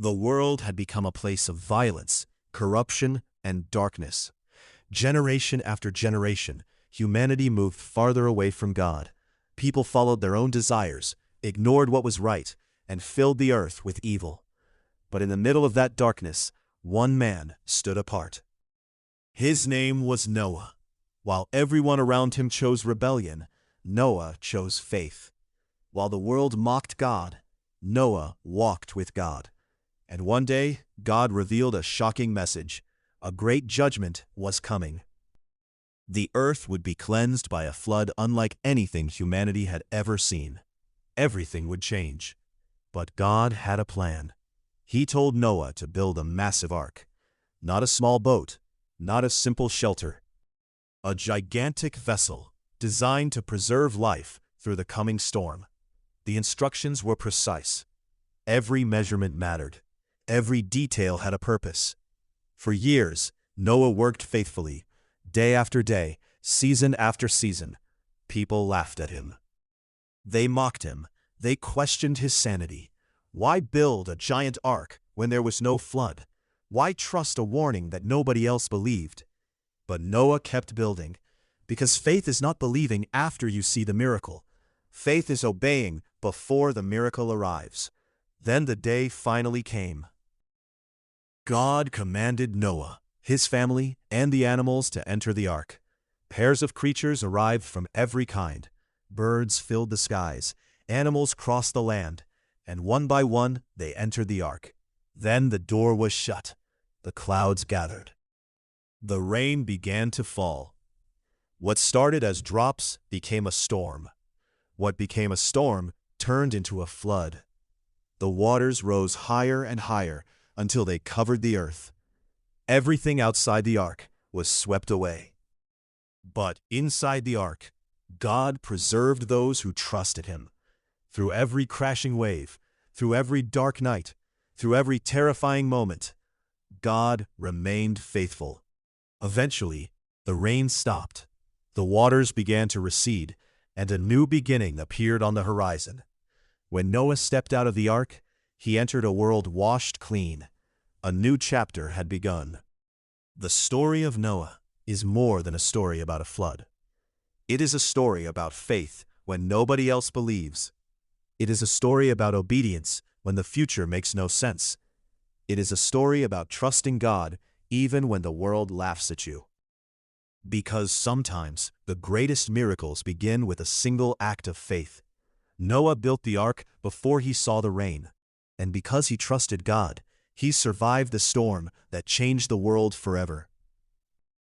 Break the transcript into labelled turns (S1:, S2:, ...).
S1: The world had become a place of violence, corruption, and darkness. Generation after generation, humanity moved farther away from God. People followed their own desires, ignored what was right, and filled the earth with evil. But in the middle of that darkness, one man stood apart. His name was Noah. While everyone around him chose rebellion, Noah chose faith. While the world mocked God, Noah walked with God. And one day, God revealed a shocking message. A great judgment was coming. The earth would be cleansed by a flood unlike anything humanity had ever seen. Everything would change. But God had a plan. He told Noah to build a massive ark. Not a small boat, not a simple shelter. A gigantic vessel designed to preserve life through the coming storm. The instructions were precise. Every measurement mattered. Every detail had a purpose. For years, Noah worked faithfully. Day after day, season after season, people laughed at him. They mocked him. They questioned his sanity. Why build a giant ark when there was no flood? Why trust a warning that nobody else believed? But Noah kept building, because faith is not believing after you see the miracle. Faith is obeying before the miracle arrives. Then the day finally came. God commanded Noah, his family, and the animals to enter the ark. Pairs of creatures arrived from every kind. Birds filled the skies, animals crossed the land, and one by one they entered the ark. Then the door was shut. The clouds gathered. The rain began to fall. What started as drops became a storm. What became a storm turned into a flood. The waters rose higher and higher until they covered the earth. Everything outside the ark was swept away. But inside the ark, God preserved those who trusted him. Through every crashing wave, through every dark night, through every terrifying moment, God remained faithful. Eventually, the rain stopped. The waters began to recede, and a new beginning appeared on the horizon. When Noah stepped out of the ark, he entered a world washed clean. A new chapter had begun. The story of Noah is more than a story about a flood. It is a story about faith when nobody else believes. It is a story about obedience when the future makes no sense. It is a story about trusting God even when the world laughs at you. Because sometimes the greatest miracles begin with a single act of faith. Noah built the ark before he saw the rain, and because he trusted God, he survived the storm that changed the world forever.